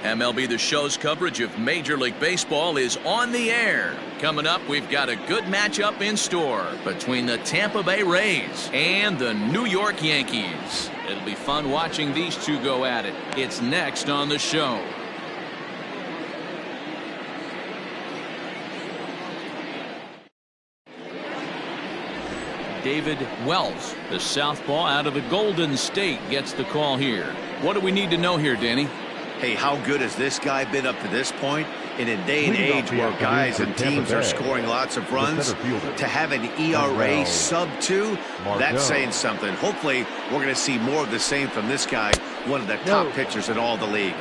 MLB The Show's coverage of Major League Baseball is on the air. Coming up, we've got a good matchup in store between the Tampa Bay Rays and the New York Yankees. It'll be fun watching these two go at it. It's next on the show. David Wells, the southpaw out of the Golden State, gets the call here. What do we need to know here, Danny? Hey, how good has this guy been up to this point? In a day and age where guys and teams are scoring lots of runs, to have an ERA sub-2, that's saying something. Hopefully, we're going to see more of the same from this guy, one of the top pitchers in all the league.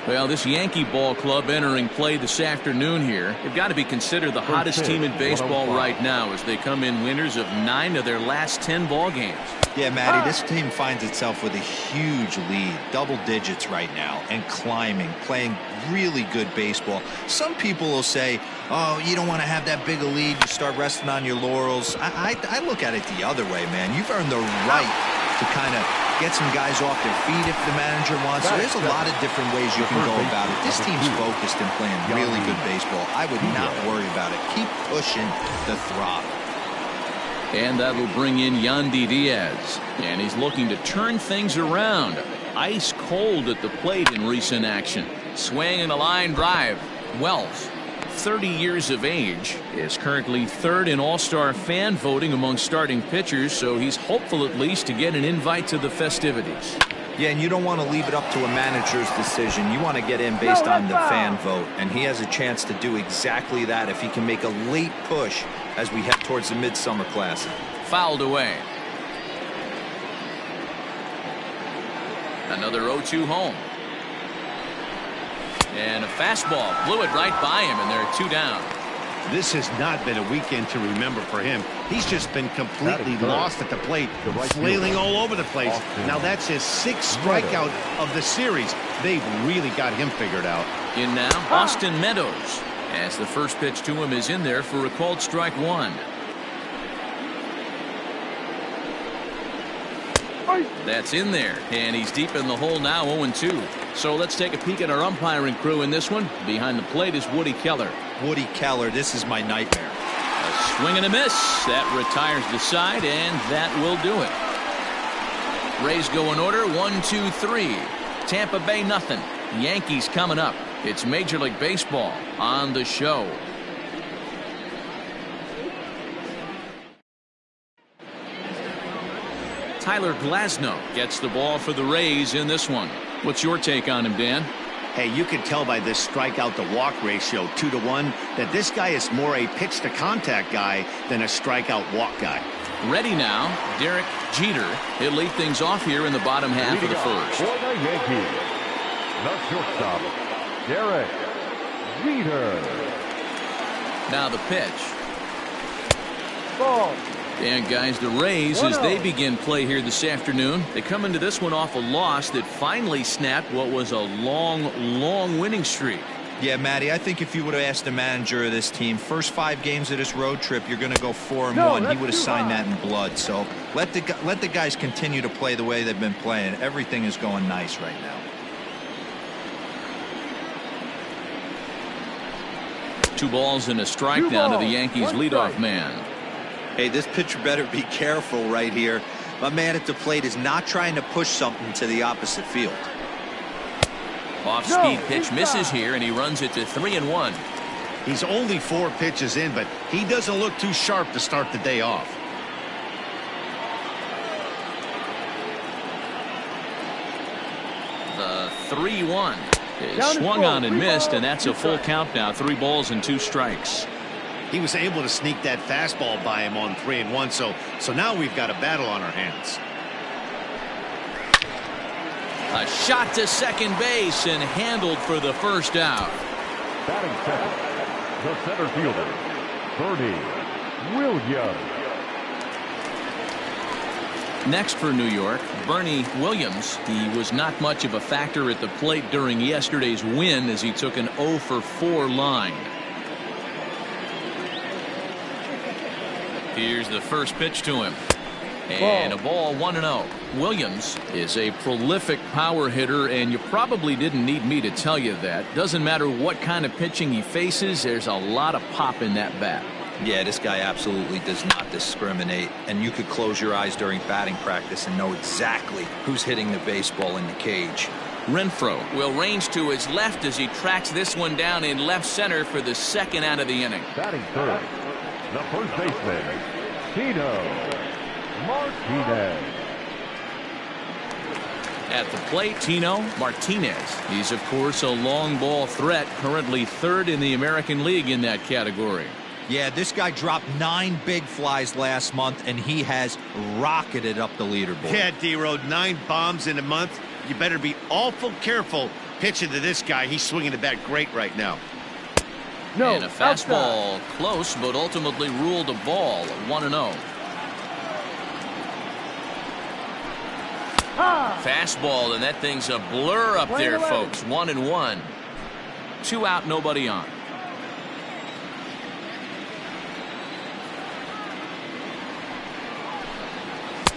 Well, this Yankee ball club entering play this afternoon here, they've got to be considered the hottest team in baseball right now as they come in winners of 9 of their last 10 ball games. Yeah, Matty, this team finds itself with a huge lead, double digits right now, and climbing, playing really good baseball. Some people will say, oh, you don't want to have that big a lead, you start resting on your laurels. I look at it the other way, man. You've earned the right to kind of get some guys off their feet if the manager wants. So there's a lot of different ways you can go about it. This team's focused and playing really good baseball. I would not worry about it. Keep pushing the throttle. And that'll bring in Yandy Diaz. And he's looking to turn things around. Ice cold at the plate in recent action. Swing and a line drive. Wells, 30 years of age, is currently 3rd in All-Star fan voting among starting pitchers, so he's hopeful at least to get an invite to the festivities. Yeah, and you don't want to leave it up to a manager's decision. You want to get in based on the fan vote, and he has a chance to do exactly that if he can make a late push as we head towards the Midsummer Classic. Fouled away. Another 0-2 home. And a fastball blew it right by him, and there are 2 down. This has not been a weekend to remember for him. He's just been completely lost at the plate, flailing all over the place. Now that's his 6th strikeout of the series. They've really got him figured out. In now, Austin Meadows, as the first pitch to him is in there for a called strike 1. That's in there, and he's deep in the hole now, 0-2. So let's take a peek at our umpiring crew in this one. Behind the plate is Woody Keller. Woody Keller, this is my nightmare. A swing and a miss. That retires the side, and that will do it. Rays go in order, 1-2-3. Tampa Bay nothing. Yankees coming up. It's Major League Baseball on the show. Tyler Glasnow gets the ball for the Rays in this one. What's your take on him, Dan? Hey, you can tell by this strikeout to walk ratio 2-to-1 that this guy is more a pitch to contact guy than a strikeout walk guy. Ready now, Derek Jeter. He'll lead things off here in the bottom half of the first. For the Yankees, the shortstop, Derek Jeter. Now the pitch. Ball. And guys, the Rays, as they begin play here this afternoon, they come into this one off a loss that finally snapped what was a long winning streak. Yeah, Matty, I think if you would have asked the manager of this team, first 5 games of this road trip, you're going to go 4-1. He would have signed that in blood. So let the guys continue to play the way they've been playing. Everything is going nice right now. 2 balls and a strike down to the Yankees leadoff man. Hey, this pitcher better be careful right here. My man at the plate is not trying to push something to the opposite field. Off-speed pitch misses here, and he runs it to 3-1. He's only 4 pitches in, but he doesn't look too sharp to start the day off. The 3-1 is swung on and missed, and that's a full count now. 3 balls and 2 strikes. He was able to sneak that fastball by him on 3-1, so now we've got a battle on our hands. A shot to second base and handled for the first out. Batting second, the center fielder, Bernie Williams. Next for New York, Bernie Williams. He was not much of a factor at the plate during yesterday's win as he took an 0-for-4 line. Here's the first pitch to him. And a ball 1-0. Williams is a prolific power hitter, and you probably didn't need me to tell you that. Doesn't matter what kind of pitching he faces, there's a lot of pop in that bat. Yeah, this guy absolutely does not discriminate, and you could close your eyes during batting practice and know exactly who's hitting the baseball in the cage. Renfroe will range to his left as he tracks this one down in left center for the second out of the inning. Batting third, the first baseman, Tino Martinez. At the plate, Tino Martinez. He's, of course, a long ball threat, currently third in the American League in that category. Yeah, this guy dropped 9 big flies last month, and he has rocketed up the leaderboard. Yeah, D-Road, 9 bombs in a month. You better be awful careful pitching to this guy. He's swinging the bat great right now. And a fastball close, but ultimately ruled a ball, 1-0. Fastball, and that thing's a blur up there, folks. 1-1. 2 out, nobody on.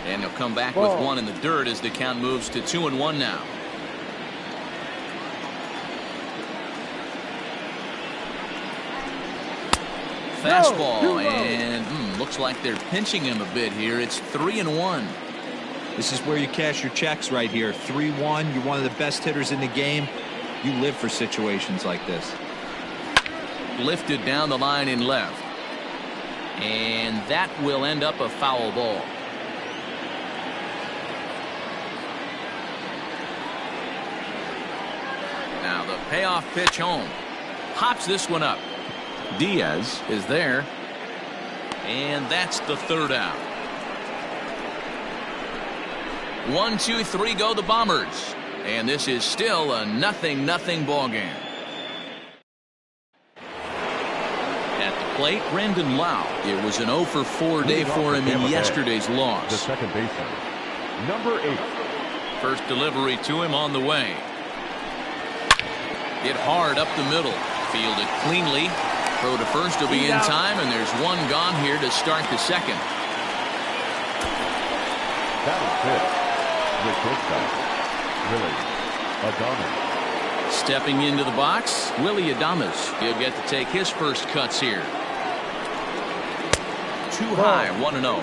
And he'll come back with one in the dirt as the count moves to 2-1 now. Fastball, and looks like they're pinching him a bit here. It's 3-1. This is where you cash your checks right here. 3-1. You're one of the best hitters in the game. You live for situations like this. Lifted down the line in left. And that will end up a foul ball. Now the payoff pitch home. Pops this one up. Diaz is there. And that's the third out. 1, 2, 3 go the Bombers. And this is still a 0-0 ball game. At the plate, Brandon Lau. It was an 0-for-4 day for him in yesterday's loss. The second baseman, number 8. First delivery to him on the way. Hit hard up the middle. Fielded cleanly. Throw to first will be in time, and there's one gone here to start the second. That is it. The shortstop, Willie Adames. Stepping into the box, Willie Adames. He'll get to take his first cuts here. Too high, 1-0.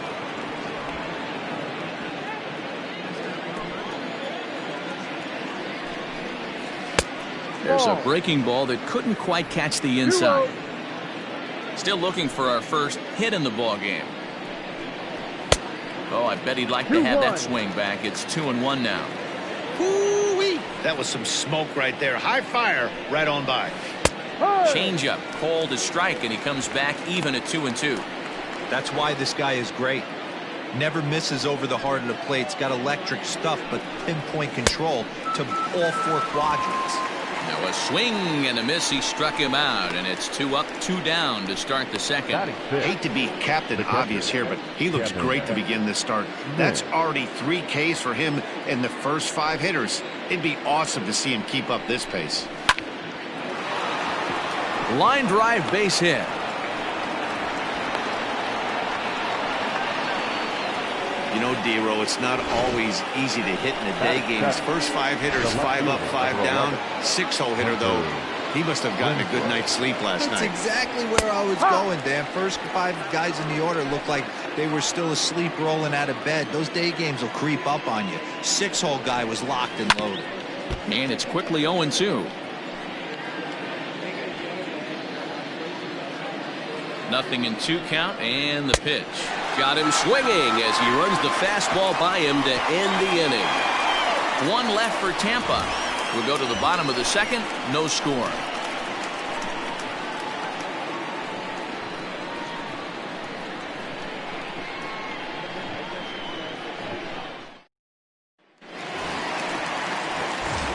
There's a breaking ball that couldn't quite catch the inside. Still looking for our first hit in the ball game. Oh, I bet he'd like to have that swing back. It's 2-1 now. Woo-wee. That was some smoke right there. High fire right on by. Changeup called a strike, and he comes back even at 2-2. That's why this guy is great. Never misses over the heart of the plate. He's got electric stuff, but pinpoint control to all 4 quadrants. Now a swing and a miss. He struck him out, and it's 2 up, 2 down to start the second. Hate to be Captain Obvious here, but he looks great to begin this start. That's already 3 Ks for him in the first 5 hitters. It'd be awesome to see him keep up this pace. Line drive base hit. You know, D-Row, it's not always easy to hit in the day games. First 5 hitters, 5 up, 5 down. 6-hole hitter, though. He must have gotten a good night's sleep last night. That's exactly where I was going, Dan. First 5 guys in the order looked like they were still asleep rolling out of bed. Those day games will creep up on you. 6-hole guy was locked and loaded. And it's quickly 0-2. Nothing in 2 count, and the pitch. Got him swinging as he runs the fastball by him to end the inning. 1 left for Tampa. We'll go to the bottom of the second. No score.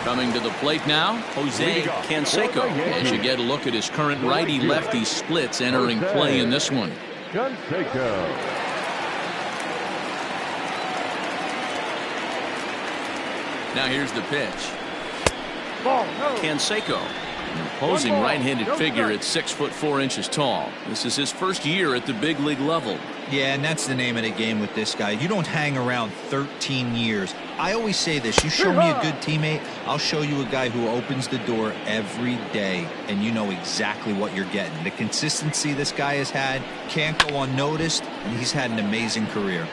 Coming to the plate now, Jose Canseco. As you get a look at his current righty-lefty splits entering play in this one. Canseco. Now here's the pitch. Canseco, an imposing right-handed figure at 6'4" tall. This is his first year at the big league level. Yeah, and that's the name of the game with this guy. You don't hang around 13 years. I always say this, you show me a good teammate, I'll show you a guy who opens the door every day, and you know exactly what you're getting. The consistency this guy has had can't go unnoticed, and he's had an amazing career.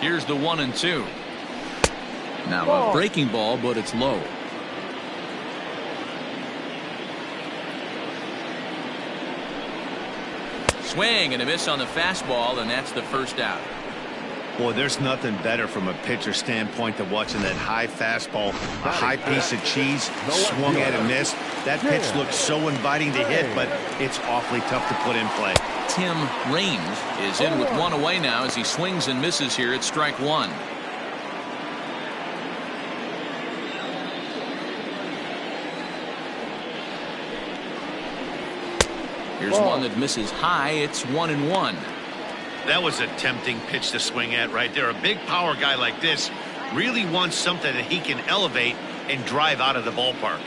Here's the 1-2. Now a breaking ball, but it's low. Swing and a miss on the fastball, and that's the first out. Boy, there's nothing better from a pitcher standpoint than watching that high fastball, a high piece of cheese, swung at and missed. That pitch looks so inviting to hit, but it's awfully tough to put in play. Tim Raines is in with one away now as he swings and misses here at strike one. Here's one that misses high. It's 1-1. That was a tempting pitch to swing at right there. A big power guy like this really wants something that he can elevate and drive out of the ballpark.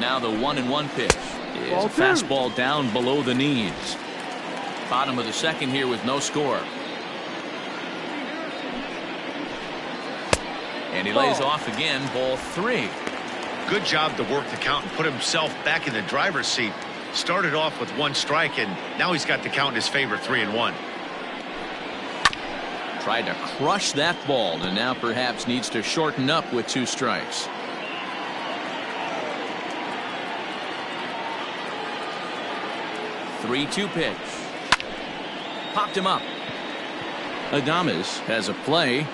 Now the 1-1 pitch is a fastball down below the knees. Bottom of the second here with no score. And he lays off again, ball 3. Good job to work the count and put himself back in the driver's seat. Started off with 1 strike, and now he's got the count in his favor, 3-1. Tried to crush that ball, and now perhaps needs to shorten up with 2 strikes. Three-two pitch. Popped him up. Adames has a play,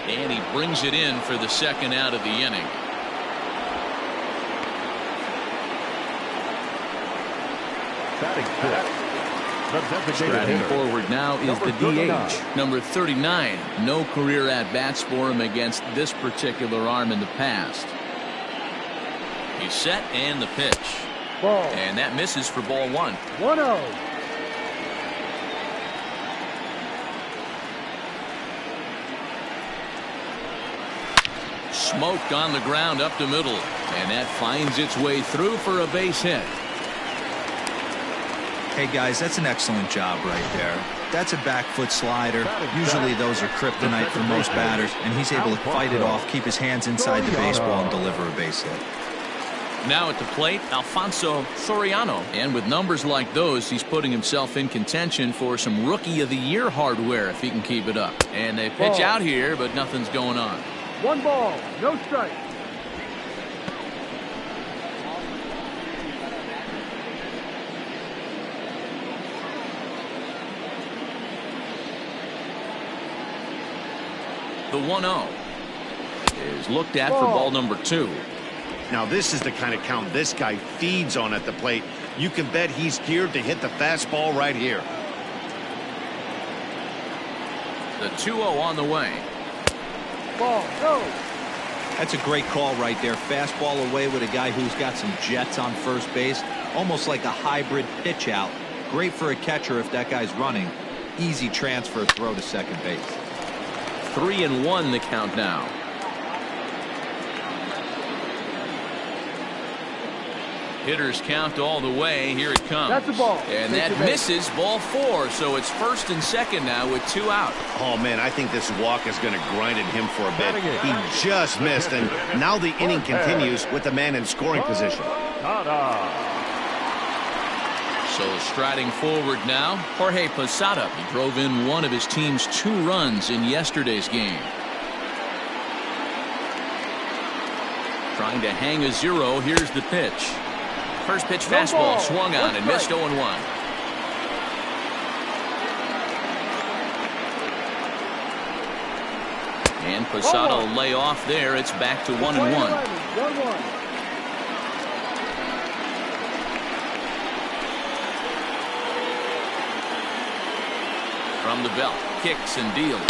and he brings it in for the second out of the inning. Striding forward now is the DH, number 39. No career at-bats for him against this particular arm in the past. He's set, and the pitch. And that misses for ball 1. 1-0. Smoked on the ground up the middle, and that finds its way through for a base hit. Hey guys, that's an excellent job right there. That's a back foot slider. Usually those are kryptonite for most batters, and he's able to fight it off, keep his hands inside the baseball, and deliver a base hit. Now at the plate, Alfonso Soriano. And with numbers like those, he's putting himself in contention for some Rookie of the Year hardware if he can keep it up. And they pitch out here, but nothing's going on. 1 ball, no strike. The 1-0 is looked at for ball number 2. Now this is the kind of count this guy feeds on at the plate. You can bet he's geared to hit the fastball right here. The 2-0 on the way. Ball, go. That's a great call right there. Fastball away with a guy who's got some jets on first base. Almost like a hybrid pitch out. Great for a catcher if that guy's running. Easy transfer throw to second base. 3-1 the count now. Hitters count all the way. Here it comes. That's a ball. And that misses, ball 4. So it's first and second now with 2 out. Oh, man, I think this walk is going to grind at him for a bit. He just missed, and now the inning continues with the man in scoring position. So striding forward now, Jorge Posada. He drove in one of his team's 2 runs in yesterday's game. Trying to hang a 0. Here's the pitch. First pitch fastball swung on and missed 0-1. And Posada will lay off there. It's back to 1-1. 1-1. From the belt, kicks and deals.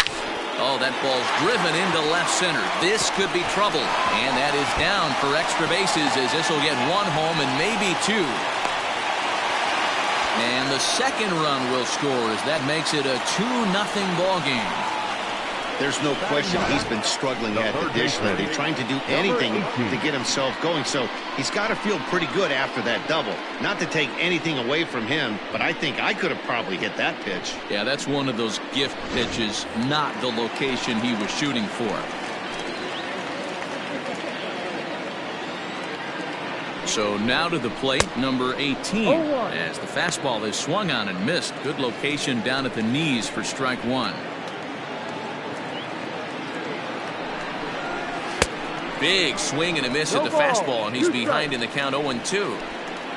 Oh, that ball's driven into left center. This could be trouble. And that is down for extra bases as this will get 1 home and maybe 2. And the second run will score as that makes it a 2-0 ball game. There's no question he's been struggling at the dish lately, trying to do anything to get himself going. So he's got to feel pretty good after that double. Not to take anything away from him, but I think I could have probably hit that pitch. Yeah, that's one of those gift pitches, not the location he was shooting for. So now to the plate, number 18, as the fastball is swung on and missed. Good location down at the knees for strike one. Big swing and a miss at the fastball, and he's behind in the count 0-2.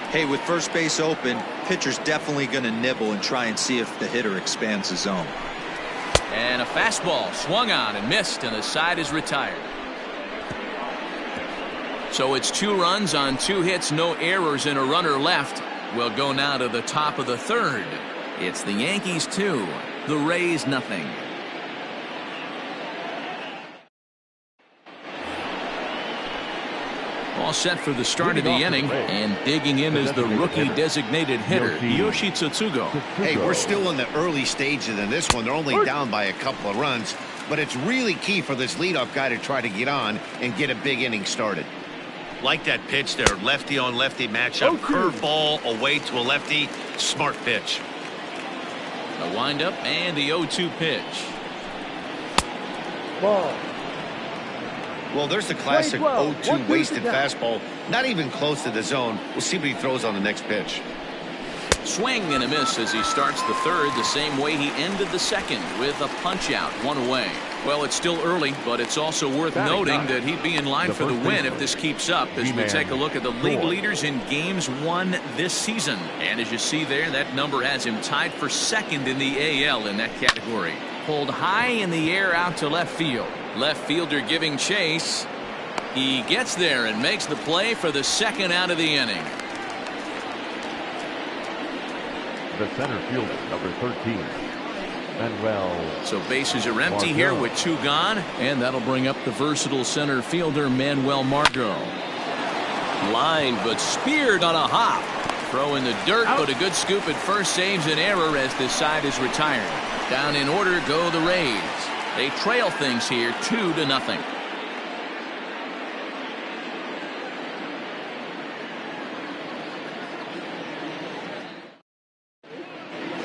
Hey, with first base open, pitcher's definitely going to nibble and try and see if the hitter expands the zone. And a fastball swung on and missed, and the side is retired. So it's 2 runs on 2 hits, no errors, and a runner left. We'll go now to the top of the third. It's the Yankees 2, the Rays nothing. All set for the start of the inning, and digging in is the rookie designated hitter, Yoshi Tsutsugo. Hey, we're still in the early stages in this one. They're only down by a couple of runs, but it's really key for this leadoff guy to try to get on and get a big inning started. Like that pitch there, lefty on lefty matchup, curveball away to a lefty, smart pitch. The windup and the 0-2 pitch. Ball. Well, there's the classic 0-2 wasted fastball, not even close to the zone. We'll see what he throws on the next pitch. Swing and a miss as he starts the third the same way he ended the second, with a punch out, 1 away. Well, it's still early, but it's also worth noting that he'd be in line for the win if this keeps up, as we take a look at the league leaders in games won this season. And as you see there, that number has him tied for second in the AL in that category. Pulled high in the air out to left field. Left fielder giving chase. He gets there and makes the play for the second out of the inning. The center fielder, number 13. Manuel. So bases are empty here with 2 gone, and that'll bring up the versatile center fielder Manuel Margot. Line but speared on a hop. Throw in the dirt, but a good scoop at first saves an error as this side is retired. Down in order go the Rays. They trail things here 2-0.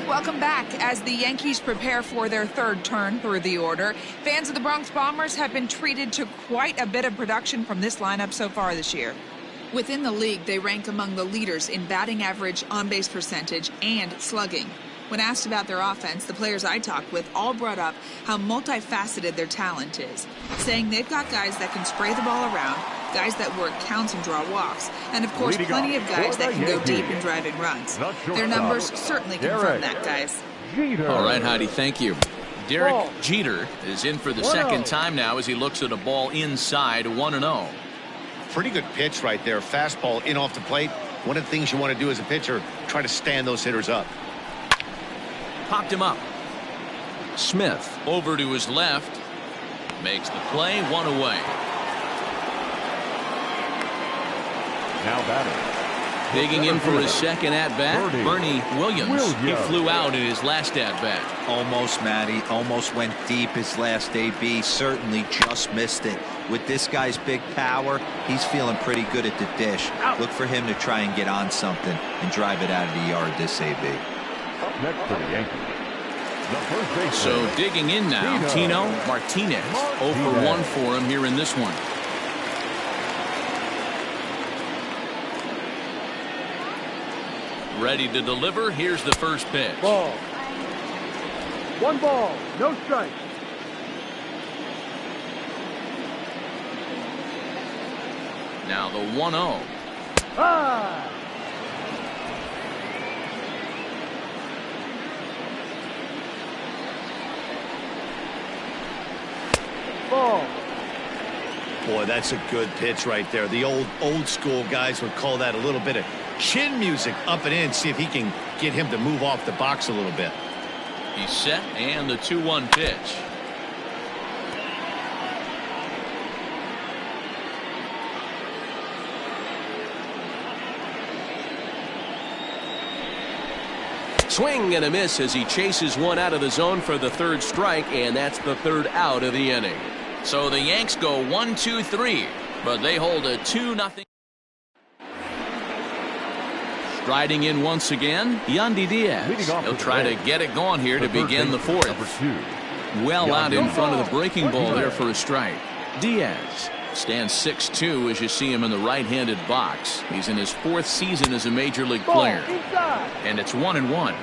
Welcome back. As the Yankees prepare for their third turn through the order, fans of the Bronx Bombers have been treated to quite a bit of production from this lineup so far this year. Within the league, they rank among the leaders in batting average, on-base percentage, and slugging. When asked about their offense, the players I talked with all brought up how multifaceted their talent is, saying they've got guys that can spray the ball around, guys that work counts and draw walks, and of course plenty of guys that can go deep in driving runs. Their numbers certainly confirm that, guys. All right, Heidi, thank you. Derek Jeter is in for the second time now as he looks at a ball inside, 1-0. Pretty good pitch right there. Fastball in off the plate. One of the things you want to do as a pitcher, try to stand those hitters up. Popped him up. Smith over to his left. Makes the play, 1 away. Now batting. Digging in for his second at-bat, Bernie Williams. He flew out in his last at-bat. Almost, Matty. Almost went deep his last AB. Certainly just missed it. With this guy's big power, he's feeling pretty good at the dish. Look for him to try and get on something and drive it out of the yard this AB. Up next for the Yankees. The first baseman. So digging in now, Tino Martinez. 0 for 1 for him here in this one. Ready to deliver. Here's the first pitch. Ball. 1 ball, no strike. Now the 1-0. Ah! Ball. Boy, that's a good pitch right there. The old school guys would call that a little bit of chin music up and in. See if he can get him to move off the box a little bit. He's set, and the 2-1 pitch. Swing and a miss as he chases one out of the zone for the third strike, and that's the third out of the inning. So the Yanks go 1-2-3, but they hold a 2-0. Striding in once again, Yandy Diaz. He'll try to get it going here to begin the fourth. Well out in front of the breaking ball there for a strike. Diaz stands 6'2" as you see him in the right-handed box. He's in his fourth season as a major league player. And it's 1-1.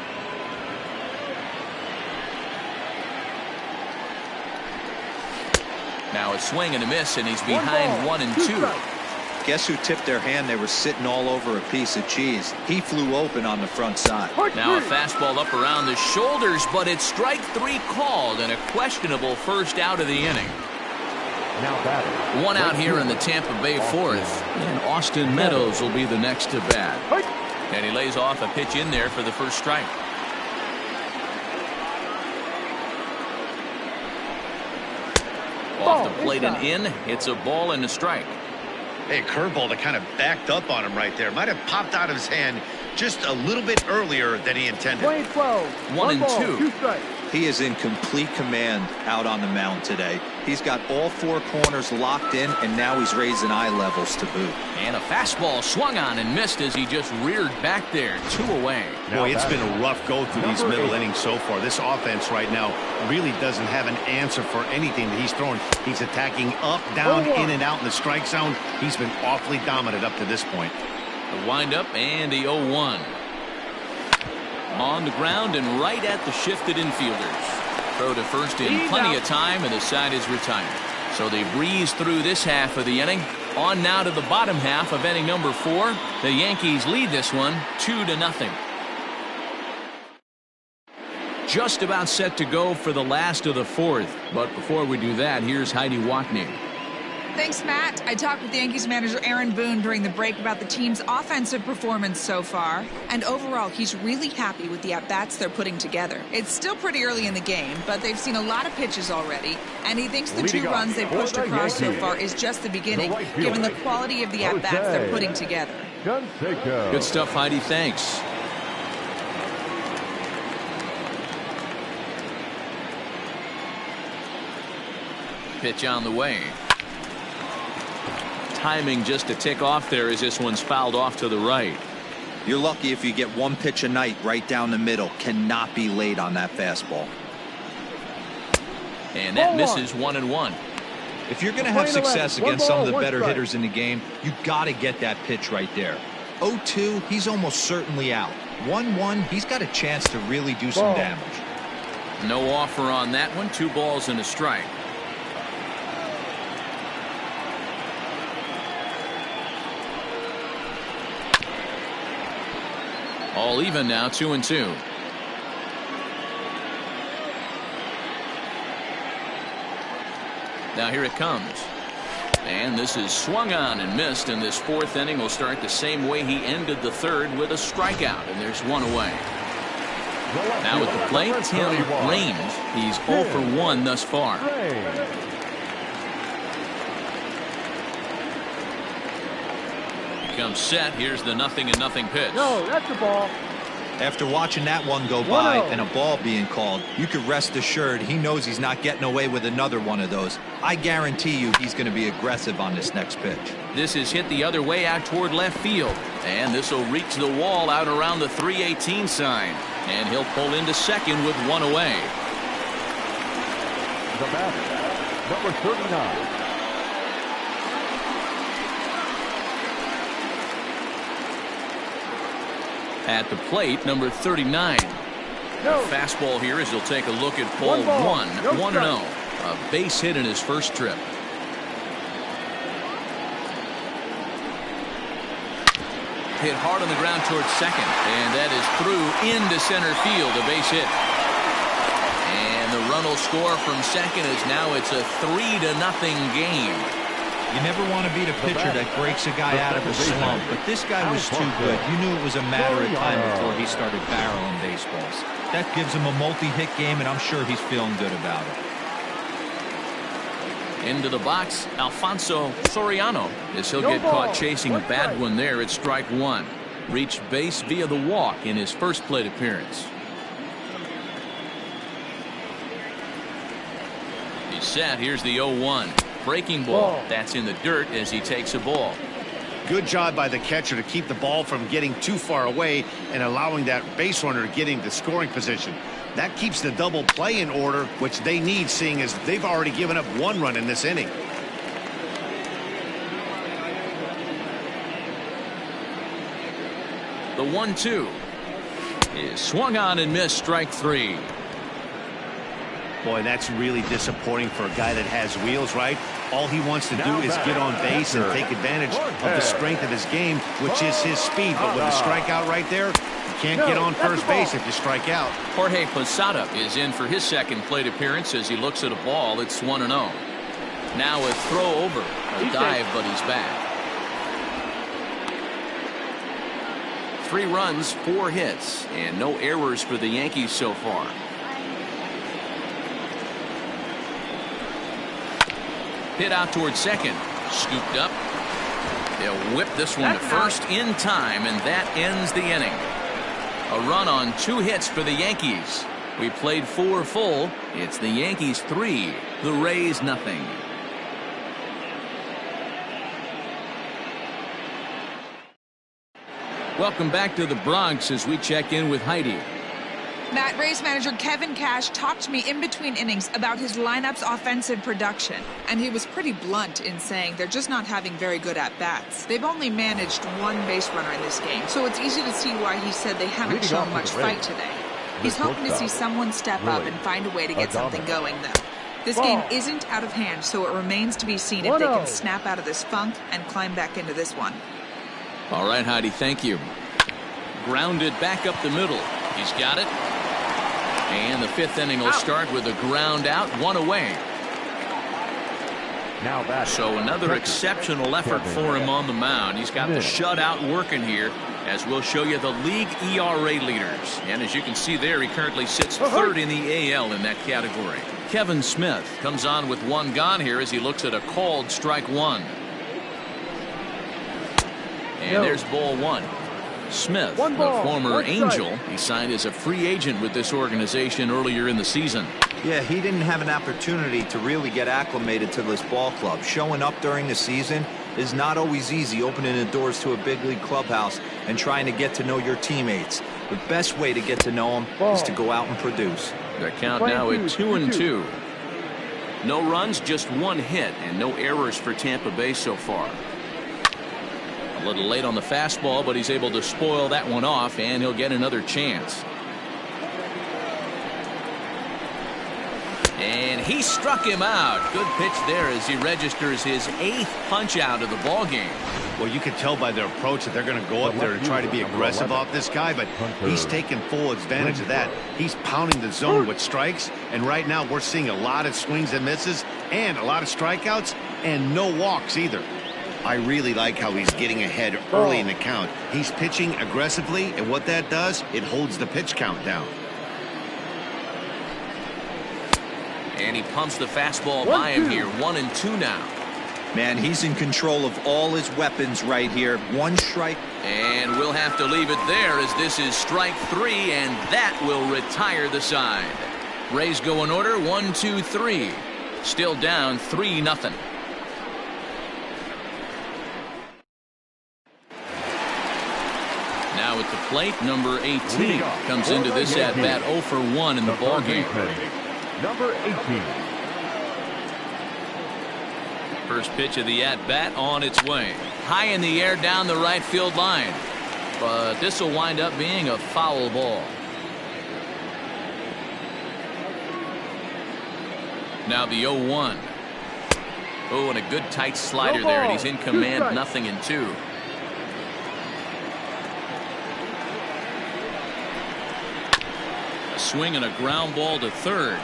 Now a swing and a miss, and he's behind 1-2. Guess who tipped their hand? They were sitting all over a piece of cheese. He flew open on the front side. Now a fastball up around the shoulders, but it's strike three called, and a questionable first out of the inning. One out here in the Tampa Bay fourth, and Austin Meadows will be the next to bat. And he lays off a pitch in there for the first strike. Off the plate and in, it's a ball and a strike. Hey, curveball that kind of backed up on him right there. Might have popped out of his hand just a little bit earlier than he intended. 1-2. He is in complete command out on the mound today. He's got all four corners locked in, and now he's raising eye levels to boot. And a fastball swung on and missed as he just reared back there. 2 away. Boy, it's been a rough go through these middle innings so far. This offense right now really doesn't have an answer for anything that he's throwing. He's attacking up, down, in and out in the strike zone. He's been awfully dominant up to this point. The windup and the 0-1. On the ground and right at the shifted infielders. Throw to first in plenty of time, and the side is retired. So they breeze through this half of the inning. On now to the bottom half of inning number 4. The Yankees lead this one 2-0. Just about set to go for the last of the fourth. But before we do that, here's Heidi Watney. Thanks, Matt. I talked with Yankees manager Aaron Boone during the break about the team's offensive performance so far. And overall, he's really happy with the at-bats they're putting together. It's still pretty early in the game, but they've seen a lot of pitches already. And he thinks the 2 runs they've pushed across so far is just the beginning, given the quality of the at-bats they're putting together. Good stuff, Heidi. Thanks. Pitch on the way. Timing just a tick off there as this one's fouled off to the right. You're lucky if you get one pitch a night right down the middle. Cannot be late on that fastball. And that misses 1-1. If you're going to have success against some of the better hitters in the game, you got to get that pitch right there. 0-2, he's almost certainly out. 1-1, he's got a chance to really do some damage. No offer on that one. 2 balls and a strike. All even now, 2-2. Now here it comes. And this is swung on and missed, and this fourth inning will start the same way he ended the third, with a strikeout, and there's 1 away. Now at the plate, Tim Raines. He's 0 for 1 thus far. Comes set. Here's the 0-0 pitch. No, that's the ball. After watching that one go by and a ball being called, you could rest assured he knows he's not getting away with another one of those. I guarantee you he's going to be aggressive on this next pitch. This is hit the other way out toward left field. And this will reach the wall out around the 318 sign. And he'll pull into second with 1 away. The batter, number 39. At the plate, number 39. No. Fastball here as he'll take a look at ball 1. 1-0. A base hit in his first trip. Hit hard on the ground towards second. And that is through into center field. A base hit. And the run will score from second as now it's a 3-0 game. You never want to beat a pitcher that breaks a guy out of a slump, but this guy was too good. You knew it was a matter of time before he started barreling baseballs. That gives him a multi-hit game, and I'm sure he's feeling good about it. Into the box, Alfonso Soriano, as he'll get caught chasing a bad one there at strike 1. Reached base via the walk in his first plate appearance. Set. Here's the 0-1. Breaking ball. That's in the dirt as he takes a ball. Good job by the catcher to keep the ball from getting too far away and allowing that base runner to get into scoring position. That keeps the double play in order, which they need, seeing as they've already given up 1 run in this inning. The 1-2 is swung on and missed. Strike 3. Boy, that's really disappointing for a guy that has wheels, right? All he wants to do is get on base and take advantage of the strength of his game, which is his speed. But with a strikeout right there, you can't get on first base if you strike out. Jorge Posada is in for his second plate appearance as he looks at a ball. It's 1-0. Now a throw over. A dive, but he's back. 3 runs, 4 hits, and no errors for the Yankees so far. Hit out towards second. Scooped up. They'll whip this one to first in time, and that ends the inning. A run on 2 hits for the Yankees. We played 4 full. It's the Yankees 3, the Rays nothing. Welcome back to the Bronx as we check in with Heidi. Matt, Rays manager Kevin Cash talked to me in between innings about his lineup's offensive production, and he was pretty blunt in saying they're just not having very good at-bats. They've only managed 1 base runner in this game, so it's easy to see why he said they haven't shown much fight today. He's hoping to see someone step up and find a way to get something going, though. This game isn't out of hand, so it remains to be seen if they can snap out of this funk and climb back into this one. All right, Heidi, thank you. Grounded back up the middle. He's got it. And the 5th inning will start with a ground out, 1 away. So another exceptional effort for him on the mound. He's got the shutout working here, as we'll show you the league ERA leaders. And as you can see there, he currently sits 3rd in the AL in that category. Kevin Smith comes on with 1 gone here as he looks at a called strike 1. And there's ball 1. Smith, the former Angel, he signed as a free agent with this organization earlier in the season. Yeah, he didn't have an opportunity to really get acclimated to this ball club. Showing up during the season is not always easy, opening the doors to a big league clubhouse and trying to get to know your teammates. The best way to get to know them is to go out and produce. The count now at 2-2. No runs, just 1 hit, and no errors for Tampa Bay so far. A little late on the fastball, but he's able to spoil that one off, and he'll get another chance. And he struck him out. Good pitch there as he registers his 8th punch out of the ball game. Well, you can tell by their approach that they're going to go up there and try to be aggressive off this guy, but he's taking full advantage of that. He's pounding the zone with strikes, and right now we're seeing a lot of swings and misses and a lot of strikeouts and no walks either. I really like how he's getting ahead early in the count. He's pitching aggressively, and what that does, it holds the pitch count down. And he pumps the fastball by him here. 1-2 now. Man, he's in control of all his weapons right here. 1 strike. And we'll have to leave it there as this is strike 3, and that will retire the side. Rays go in order, 1, 2, 3. Still down 3-0. Now at the plate, number 18 comes into this at-bat 0 for 1 in the ballgame. Number 18. First pitch of the at-bat on its way. High in the air down the right field line. But this will wind up being a foul ball. Now the 0-1. Oh, and a good tight slider there, and he's in command, 0-2. A swing and a ground ball to third.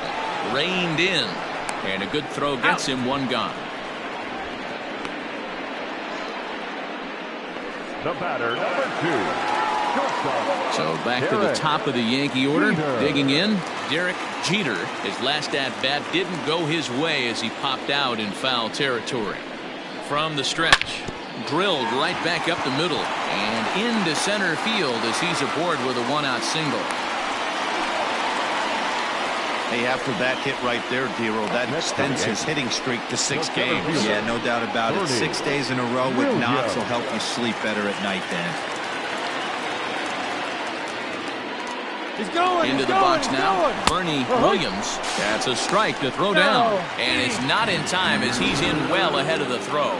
Reined in. And a good throw gets him 1 gone. The batter, number 2. Shortstop. So back to the top of the Yankee order. Digging in, Derek Jeter. His last at-bat didn't go his way as he popped out in foul territory. From the stretch, drilled right back up the middle and into center field as he's aboard with a 1-out single. Hey, after that hit right there, Dero, that extends his hitting streak to 6 games. Yeah, no doubt about it. 6 days in a row with knocks will help you sleep better at night, Dan. He's going. Into the box now. Bernie Williams. That's a strike to throw down. And it's not in time as he's in well ahead of the throw.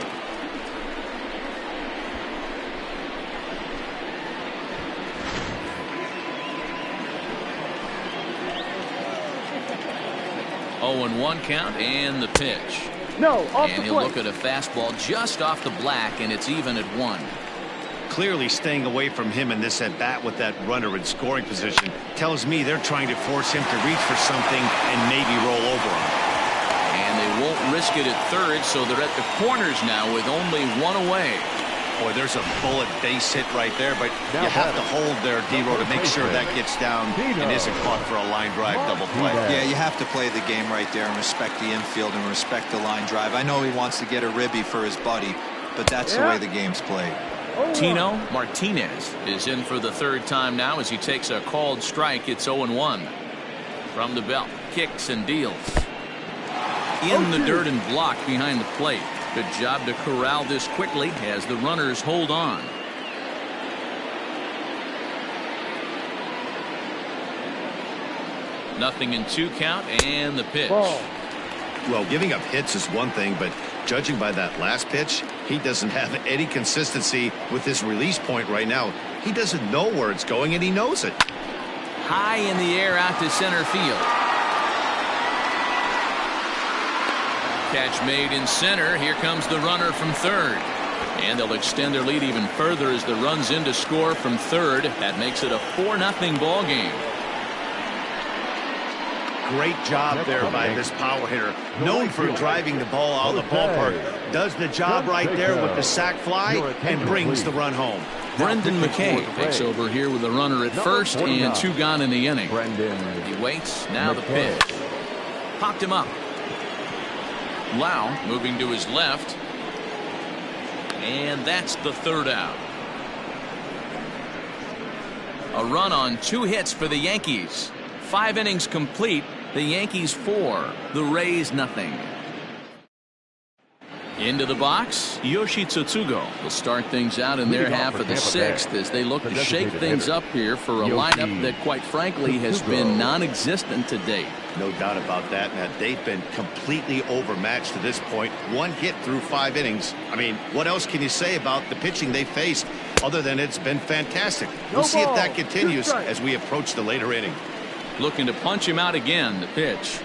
Oh, and 1 count and the pitch. No, off and the he'll plate. look at a fastball just off the black, and it's even at 1. Clearly staying away from him in this at-bat with that runner in scoring position tells me they're trying to force him to reach for something and maybe roll over him. And they won't risk it at third, so they're at the corners now with only 1 away. Boy, there's a bullet base hit right there, but you have to hold there, Dero, to make sure that gets down and isn't caught for a line drive double play. Yeah, you have to play the game right there and respect the infield and respect the line drive. I know he wants to get a ribby for his buddy, but that's the way the game's played. Tino Martinez is in for the 3rd time now as he takes a called strike. It's 0-1. From the belt, kicks and deals. In the dirt and blocked behind the plate. Good job to corral this quickly as the runners hold on. Nothing in 2 count and the pitch. Well, giving up hits is one thing, but judging by that last pitch, he doesn't have any consistency with his release point right now. He doesn't know where it's going, and he knows it. High in the air out to center field. Catch made in center. Here comes the runner from 3rd. And they'll extend their lead even further as the run's in to score from 3rd. That makes it a 4-0 ball game. Great job there by this power hitter. Known for driving the ball out of the ballpark. Does the job right there with the sac fly and brings the run home. Brendan McKay takes over here with a runner at first and 2 gone in the inning. He waits. Now the pitch. Popped him up. Lau moving to his left. And that's the 3rd out. A run on 2 hits for the Yankees. 5 innings complete. The Yankees 4. The Rays nothing. Into the box, Yoshi Tsutsugo will start things out in their half of the 6th as they look to shake things up here for a lineup that, quite frankly, has been non-existent to date. No doubt about that, Matt. They've been completely overmatched to this point. 1 hit through 5 innings. I mean, what else can you say about the pitching they faced other than it's been fantastic? We'll see if that continues as we approach the later inning. Looking to punch him out again. The pitch.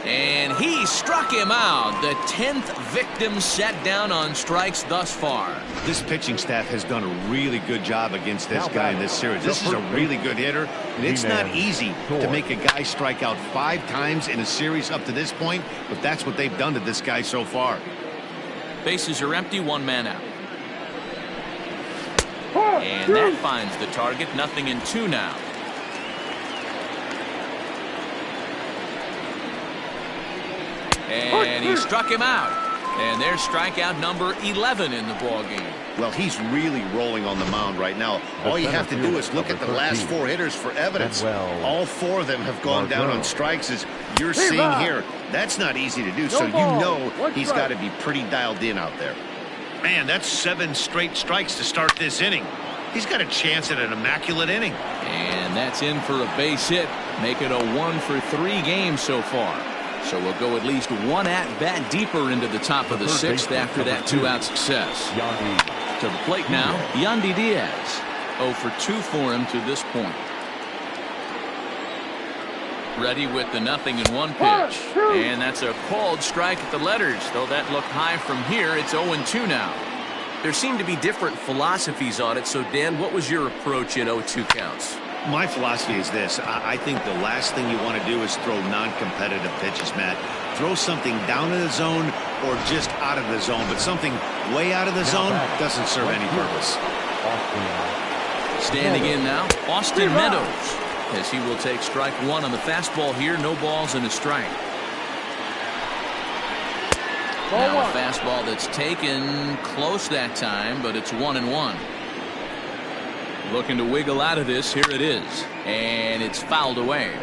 And he struck him out. The 10th victim set down on strikes thus far. This pitching staff has done a really good job against this guy in this series. This is a really good hitter, and it's not easy to make a guy strike out 5 times in a series up to this point, but that's what they've done to this guy so far. Bases are empty, 1 man out. And that finds the target. Nothing in 2 now. And he struck him out. And there's strikeout number 11 in the ball game. Well, he's really rolling on the mound right now. All you have to do is look at the last 4 hitters for evidence. All 4 of them have gone down on strikes, as you're seeing here. That's not easy to do, so you know he's got to be pretty dialed in out there. Man, that's 7 straight strikes to start this inning. He's got a chance at an immaculate inning. And that's in for a base hit. Make it a 1 for 3 games so far. So we'll go at least 1 at-bat deeper into the top of the 6th after that 2-out success. To the plate now, Yandy Diaz. 0 for 2 for him to this point. Ready with the 0-1 pitch. And that's a called strike at the letters. Though that looked high from here, it's 0-2 now. There seem to be different philosophies on it. So, Dan, what was your approach in 0-2 counts? My philosophy is this. I think the last thing you want to do is throw non-competitive pitches, Matt. Throw something down in the zone or just out of the zone, but something way out of the zone doesn't serve any purpose. Standing in now, Austin Meadows, as he will take strike 1 on the fastball here. No balls and a strike. Now a fastball that's taken close that time, but it's 1-1. Looking to wiggle out of this. Here it is. And it's fouled away.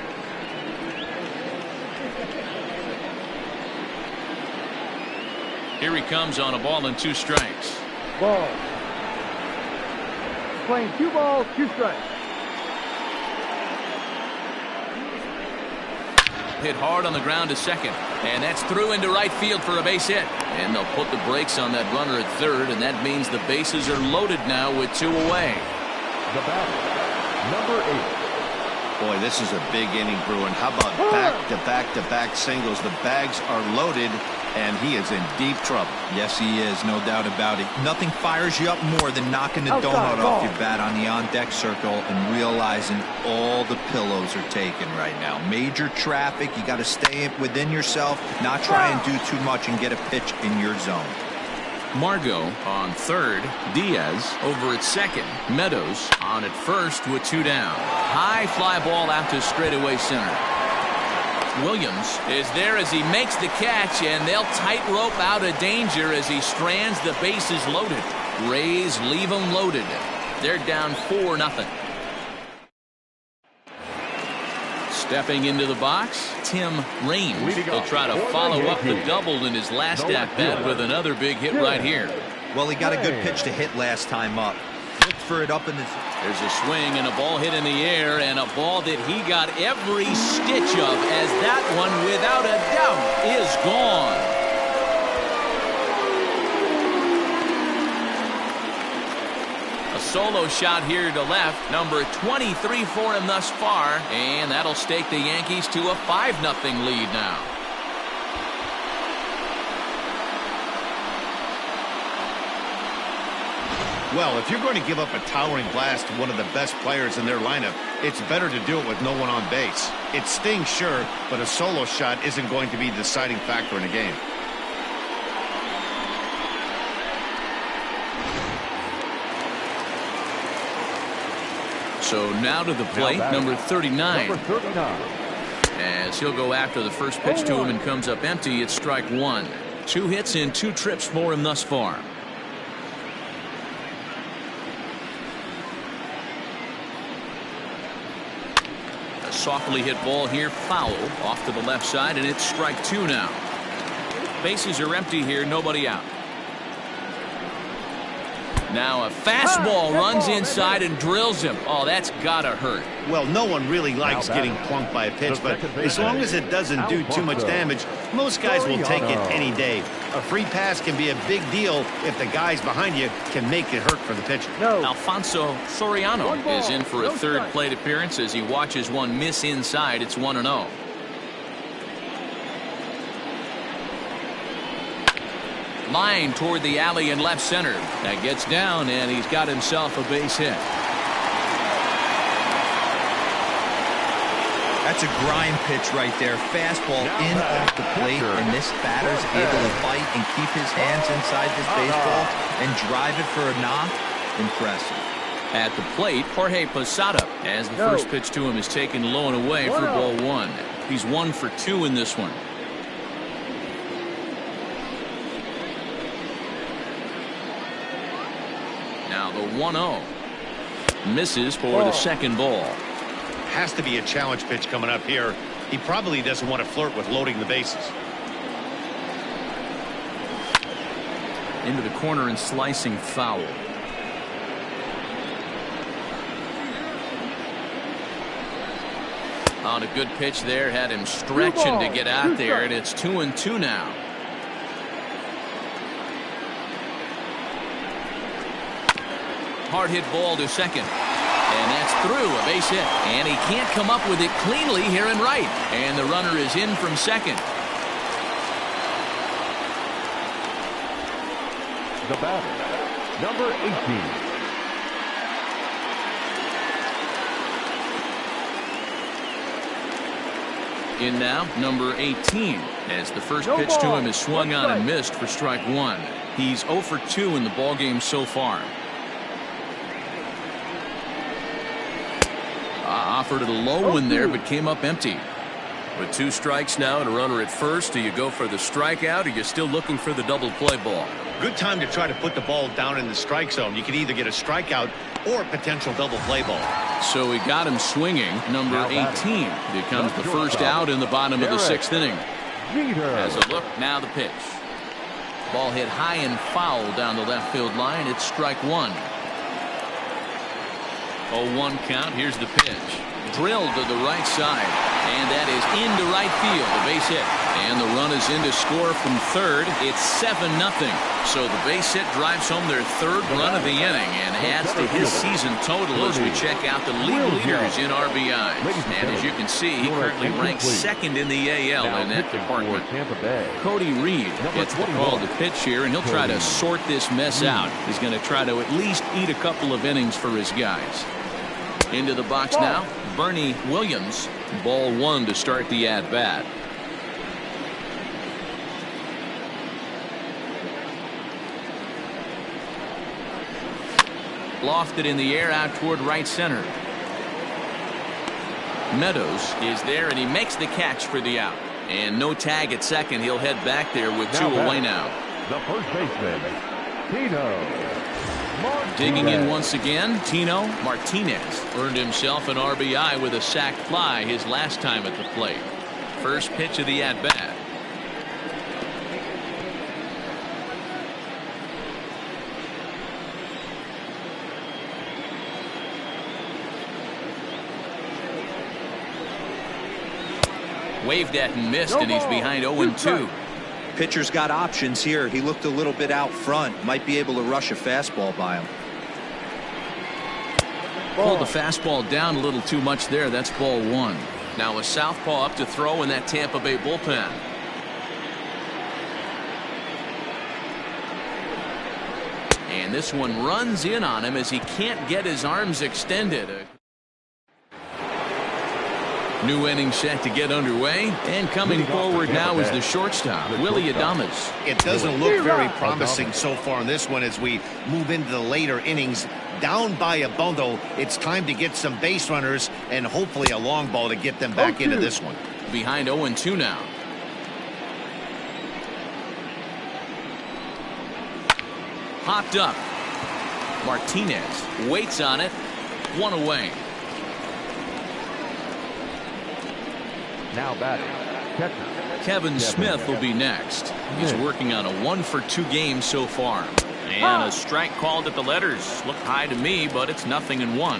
Here he comes on a ball and 2 strikes. Ball. Playing 2 balls, 2 strikes. Hit hard on the ground to second, and that's through into right field for a base hit. And they'll put the brakes on that runner at third, and that means the bases are loaded now with 2 away. The batter, number 8. Boy, this is a big inning, Bruin. How about back-to-back-to-back singles? The bags are loaded, and he is in deep trouble. Yes, he is, no doubt about it. Nothing fires you up more than knocking the donut off your bat on the on-deck circle and realizing all the pillows are taken right now. Major traffic. You got to stay within yourself, not try and do too much and get a pitch in your zone. Margot on third, Diaz over at second, Meadows on at first with 2 down. High fly ball out to straightaway center. Williams is there as he makes the catch, and they'll tightrope out of danger as he strands the bases loaded. Rays leave them loaded. They're down 4-0. Stepping into the box, Tim Raines. He'll try to follow up the double in his last at-bat with another big hit right here. Well, he got a good pitch to hit last time up. Looked for it up in his... There's a swing and a ball hit in the air, and a ball that he got every stitch of, as that one, without a doubt, is gone. A solo shot here to left, number 23 for him thus far, and that'll stake the Yankees to a 5-0 lead now. Well, if you're going to give up a towering blast to one of the best players in their lineup, it's better to do it with no one on base. It stings, sure, but a solo shot isn't going to be the deciding factor in a game. So now to the plate, number 39. Number 39. As he'll go after the first pitch to him and comes up empty, it's strike 1. 2 hits and 2 trips for him thus far. A softly hit ball here, foul off to the left side, and it's strike 2 now. Bases are empty here, nobody out. Now a fastball runs inside and drills him. Oh, that's gotta hurt. Well, no one really likes getting plunked by a pitch, but as long as it doesn't do too much damage, most guys will take it any day. A free pass can be a big deal if the guys behind you can make it hurt for the pitcher. Alfonso Soriano is in for a third plate appearance as he watches one miss inside. It's 1-0. Line toward the alley in left center. That gets down, and he's got himself a base hit. That's a grind pitch right there. Fastball in off the plate, and this batter's able to fight and keep his hands inside this baseball and drive it for a knock. Impressive. At the plate, Jorge Posada, as the first pitch to him is taken low and away for ball 1. He's 1 for 2 in this one. Now the 1-0 misses for the second ball. Has to be a challenge pitch coming up here. He probably doesn't want to flirt with loading the bases. Into the corner and slicing foul. On a good pitch there, had him stretching to get out there, and it's 2-2 now. Hard hit ball to second. And that's through, a base hit. And he can't come up with it cleanly here in right. And the runner is in from second. The batter, number 18. In now, number 18, as the first pitch to him is swung on and missed for strike 1. He's 0 for 2 in the ballgame so far. Offered it a low one there, but came up empty. With 2 strikes now and a runner at first, do you go for the strikeout, or are you still looking for the double play ball? Good time to try to put the ball down in the strike zone. You can either get a strikeout or a potential double play ball. So he got him swinging. Number 18 becomes the first out in the bottom of the 6th inning. As a look, now the pitch. Ball hit high and foul down the left field line. It's strike one. 0-1 count. Here's the pitch. Drilled to the right side. And that is into right field. A base hit. And the run is in to score from third. It's 7-0. So the base hit drives home their third run of the inning and adds to his season total as we check out the league leaders in RBIs. And as you can see, he currently ranks second in the AL in that department. Cody Reed gets the call to pitch here, and he'll try to sort this mess out. He's going to try to at least eat a couple of innings for his guys. Into the box now, Bernie Williams. Ball one to start the at-bat. Lofted in the air out toward right center. Meadows is there, and he makes the catch for the out. And no tag at second. He'll head back there with two away now. The first baseman, Tino. Digging in once again, Tino Martinez earned himself an RBI with a sac fly his last time at the plate. First pitch of the at-bat. Waved at and missed, and he's behind 0-2. Pitcher's got options here. He looked a little bit out front. Might be able to rush a fastball by him. Pulled the fastball down a little too much there. That's ball one. Now a southpaw up to throw in that Tampa Bay bullpen. And this one runs in on him as he can't get his arms extended. New inning set to get underway, and coming forward now is the shortstop, Willie Adames. It doesn't look very promising so far in this one as we move into the later innings. Down by a bundle, it's time to get some base runners and hopefully a long ball to get them back into this one. Behind 0-2 now. Hopped up. Martinez waits on it. One away. Now batting, catcher Kevin Smith will be next. He's working on a 1-for-2 game so far. And a strike called at the letters. Looked high to me, but it's 0-1.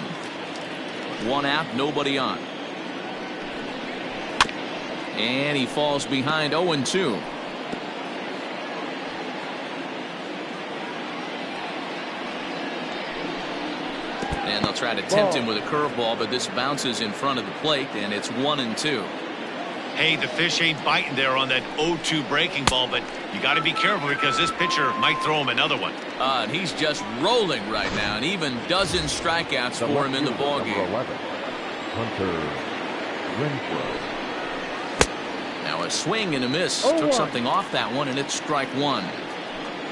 One out, nobody on. And he falls behind 0-2. And they'll try to tempt him with a curveball, but this bounces in front of the plate, and it's 1-2. Hey, the fish ain't biting there on that 0-2 breaking ball, but you got to be careful because this pitcher might throw him another one. And he's just rolling right now, and even dozen strikeouts for him in the ballgame. Hunter Renfroe. Now a swing and a miss. Took something off that one, and it's strike one.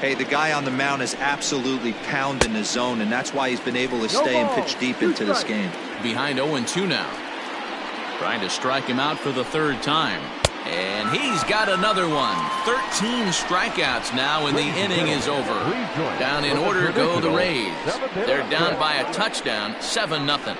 Hey, the guy on the mound is absolutely pounding the zone, and that's why he's been able to stay and pitch deep into this game. Behind 0-2 now. Trying to strike him out for the third time. And he's got another one. 13 strikeouts now, and the inning is over. Down in order go the Rays. They're down by a touchdown, 7-0.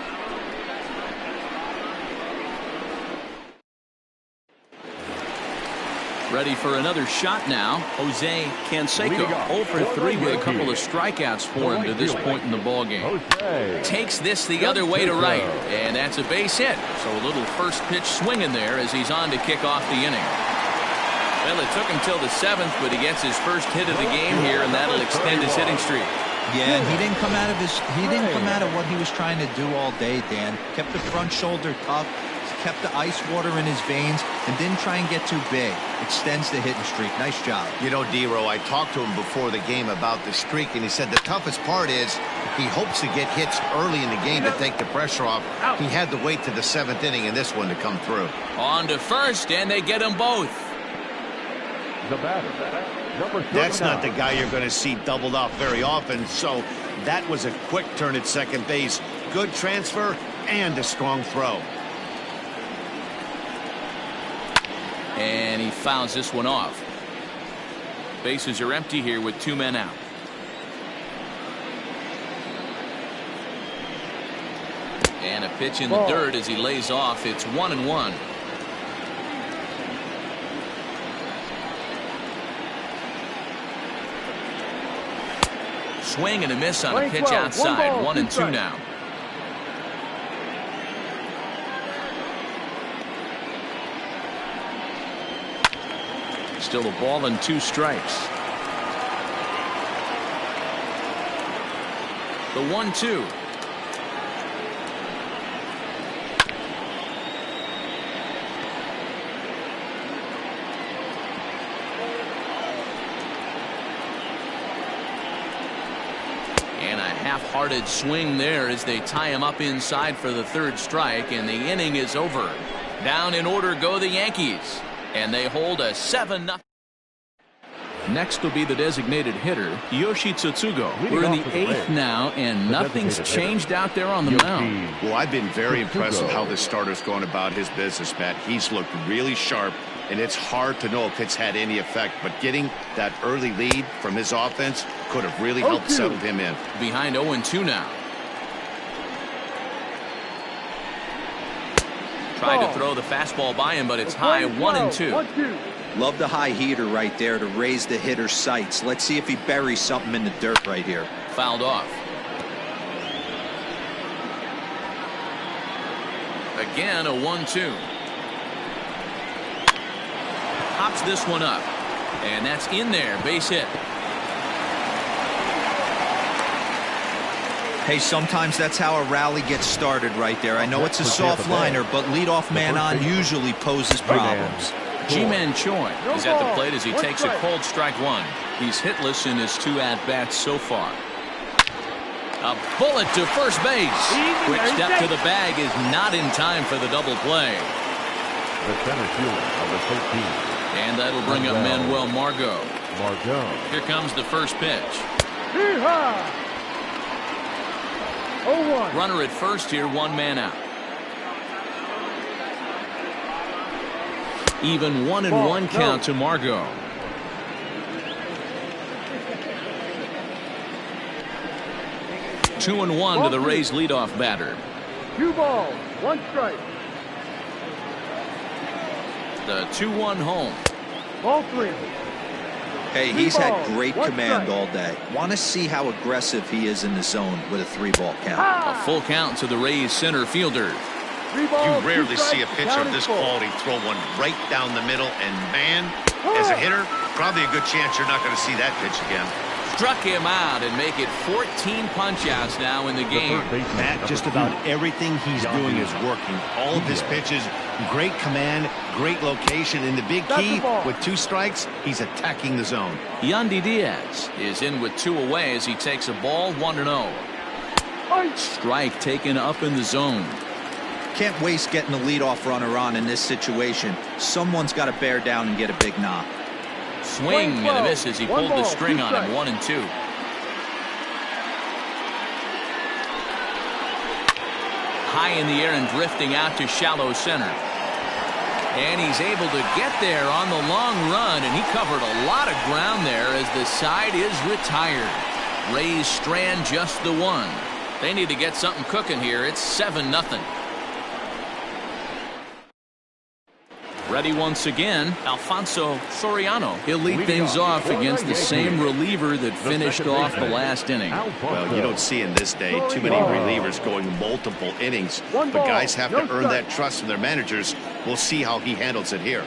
Ready for another shot now. Jose Canseco 0-for-3 with a couple of strikeouts for him to this point in the ballgame. Takes this the other way to right, and that's a base hit. So a little first pitch swing in there as he's on to kick off the inning. Well, it took him till the 7th, but he gets his first hit of the game here, and that'll extend his hitting streak. Yeah, and he didn't come out of what he was trying to do all day, Dan. Kept the front shoulder tough, kept the ice water in his veins, and didn't try and get too big. Extends the hitting streak. Nice job. You know, D-Row, I talked to him before the game about the streak, and he said the toughest part is he hopes to get hits early in the game to take the pressure off. He had to wait to the 7th inning in this one to come through. On to first, and they get them both. The batter, number 39. That's not the guy you're going to see doubled off very often, so that was a quick turn at second base. Good transfer and a strong throw. And he fouls this one off. Bases are empty here with 2 men out. And a pitch in the dirt as he lays off. It's 1-1. swing and a miss on a pitch outside. 1-2 now. Still a ball and 2 strikes. The 1-2. And a half-hearted swing there as they tie him up inside for the 3rd strike, and the inning is over. Down in order go the Yankees, and they hold a 7-0. Next will be the designated hitter, Yoshi Tsutsugo. We're in the 8th now, and nothing's changed out there on the mound. Well, I've been very impressed with how this starter's going about his business, Matt. He's looked really sharp, and it's hard to know if it's had any effect, but getting that early lead from his offense could have really helped settle him in. Behind 0-2 now. Tried to throw the fastball by him, but it's high. 1-2. Love the high heater right there to raise the hitter's sights. Let's see if he buries something in the dirt right here. Fouled off. Again, a 1-2. Pops this one up, and that's in there. Base hit. Hey, sometimes that's how a rally gets started right there. I know it's a soft liner, but leadoff man on usually poses problems. Ji-Man Choi is at the plate as he takes a cold strike 1. He's hitless in his 2 at-bats so far. A bullet to first base. Quick step to the bag is not in time for the double play. The center fielder of the 13. And that'll bring up Manuel Margot. Here comes the first pitch. 0-1. Runner at first here, 1 man out. Even 1-1 count to Margot. Two and one to the Rays leadoff batter. 2 balls, 1 strike. The 2-1 home. Ball 3. Hey, he's had great command all day. Want to see how aggressive he is in the zone with a 3-ball count. A full count to the Rays center fielder. You rarely see a pitcher of this quality throw one right down the middle, and man, as a hitter, probably a good chance you're not going to see that pitch again. Struck him out and make it 14 punch-outs now in the game. Matt, just about everything he's doing is working. All of his pitches, great command, great location, and the big key, with 2 strikes, he's attacking the zone. Yandy Diaz is in with 2 away as he takes a ball 1-0. Strike taken up in the zone. Can't waste getting the leadoff runner on in this situation. Someone's got to bear down and get a big knock. Swing and a miss as he pulled the string on him. 1-2. High in the air and drifting out to shallow center. And he's able to get there on the long run, and he covered a lot of ground there as the side is retired. Rays strand just the 1. They need to get something cooking here. It's 7-0. Ready once again, Alfonso Soriano. He'll lead things off against the same reliever that finished off the last inning. Well, you don't see in this day too many relievers going multiple innings, but guys have to earn that trust from their managers. We'll see how he handles it here.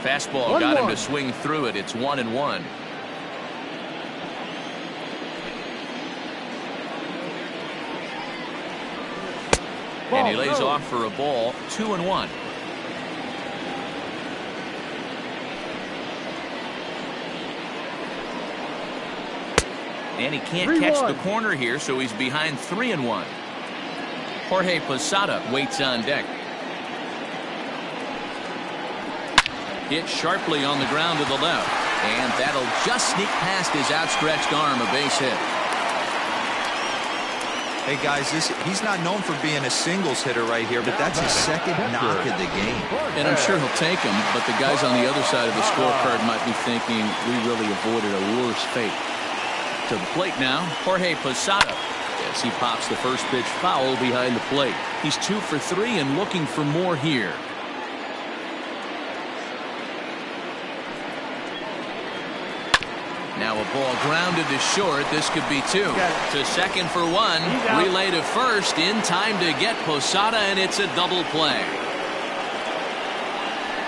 Fastball got him to swing through it. It's 1-1. And he lays off for a ball. 2-1. And he can't catch the corner here, so he's behind 3-1. Jorge Posada waits on deck. Hit sharply on the ground to the left, and that'll just sneak past his outstretched arm. A base hit. Hey, guys, he's not known for being a singles hitter right here, but that's his 2nd knock of the game. And I'm sure he'll take him, but the guys on the other side of the scorecard might be thinking we really avoided a worse fate. To the plate now, Jorge Posada, as he pops the first pitch foul behind the plate. He's 2 for 3 and looking for more here. Ball grounded to short. This could be two. To second for one. Relay to first in time to get Posada, and it's a double play.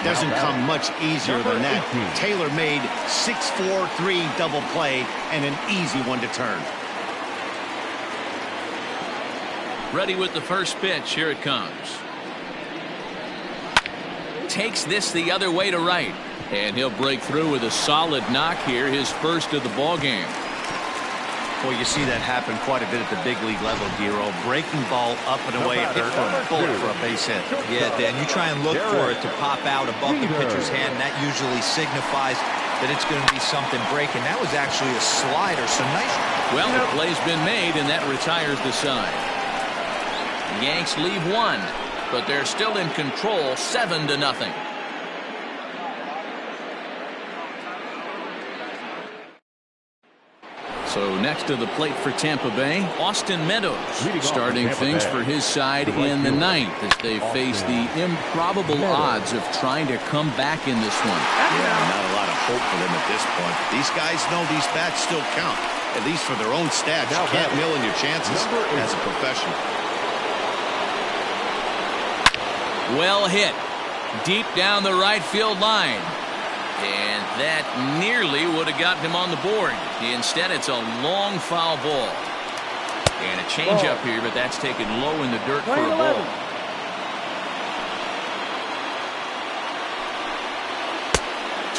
Doesn't come much easier than that. Taylor made 6-4-3 double play and an easy one to turn. Ready with the first pitch. Here it comes. Takes this the other way to right. And he'll break through with a solid knock here, his first of the ball game. Well, you see that happen quite a bit at the big league level, Giro. Breaking ball up and away, hit for a bullet for a base hit. Yeah, Dan, you try and look for it to pop out above the pitcher's hand. That usually signifies that it's going to be something breaking. That was actually a slider, so nice. Well, the play's been made, and that retires the side. The Yanks leave one, but they're still in control, 7-0. So next to the plate for Tampa Bay, Austin Meadows starting things for his side in the ninth as they face the improbable odds of trying to come back in this one. Yeah, not a lot of hope for them at this point. These guys know these bats still count, at least for their own stats. You can't mill in your chances as a professional. Well hit. Deep down the right field line. And that nearly would have gotten him on the board. Instead, it's a long foul ball. And a changeup here, but that's taken low in the dirt for a ball.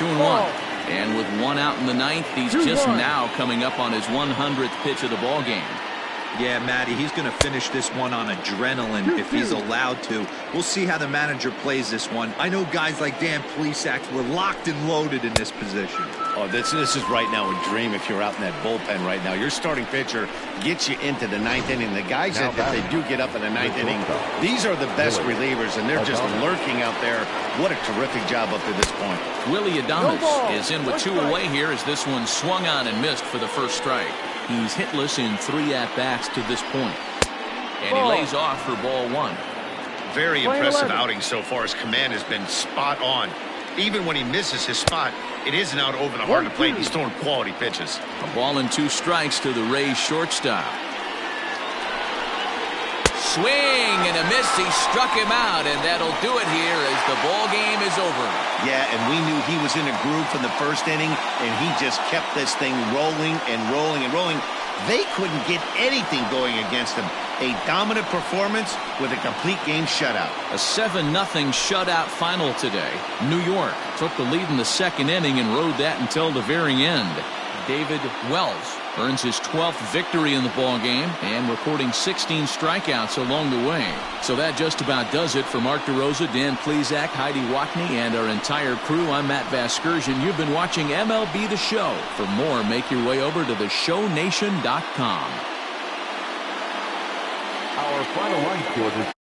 2-1. And with one out in the ninth, he's just now coming up on his 100th pitch of the ball game. Yeah, Matty, he's going to finish this one on adrenaline if he's allowed to. We'll see how the manager plays this one. I know guys like Dan Plesac were locked and loaded in this position. Oh, this is right now a dream if you're out in that bullpen right now. Your starting pitcher gets you into the ninth inning. The guys that they do get up in the ninth inning, these are the best relievers, and they're just lurking out there. What a terrific job up to this point. Willie Adames is in with two away here as this one swung on and missed for the first strike. He's hitless in 3 at-bats to this point. And he lays off for ball one. Very impressive outing so far. His command has been spot on. Even when he misses his spot, it isn't out over the heart of the plate. He's throwing quality pitches. A ball and 2 strikes to the Rays shortstop. Swing and a miss. He struck him out, and that'll do it here as the ball game is over. Yeah, and we knew he was in a groove from the first inning, and he just kept this thing rolling and rolling and rolling. They couldn't get anything going against him. A dominant performance with a complete game shutout. A 7-0 shutout final today. New York took the lead in the second inning and rode that until the very end. David Wells earns his 12th victory in the ball game and recording 16 strikeouts along the way. So that just about does it for Mark DeRosa, Dan Plesac, Heidi Watney, and our entire crew. I'm Matt Vasgersian. You've been watching MLB The Show. For more, make your way over to theshownation.com. Our final line score is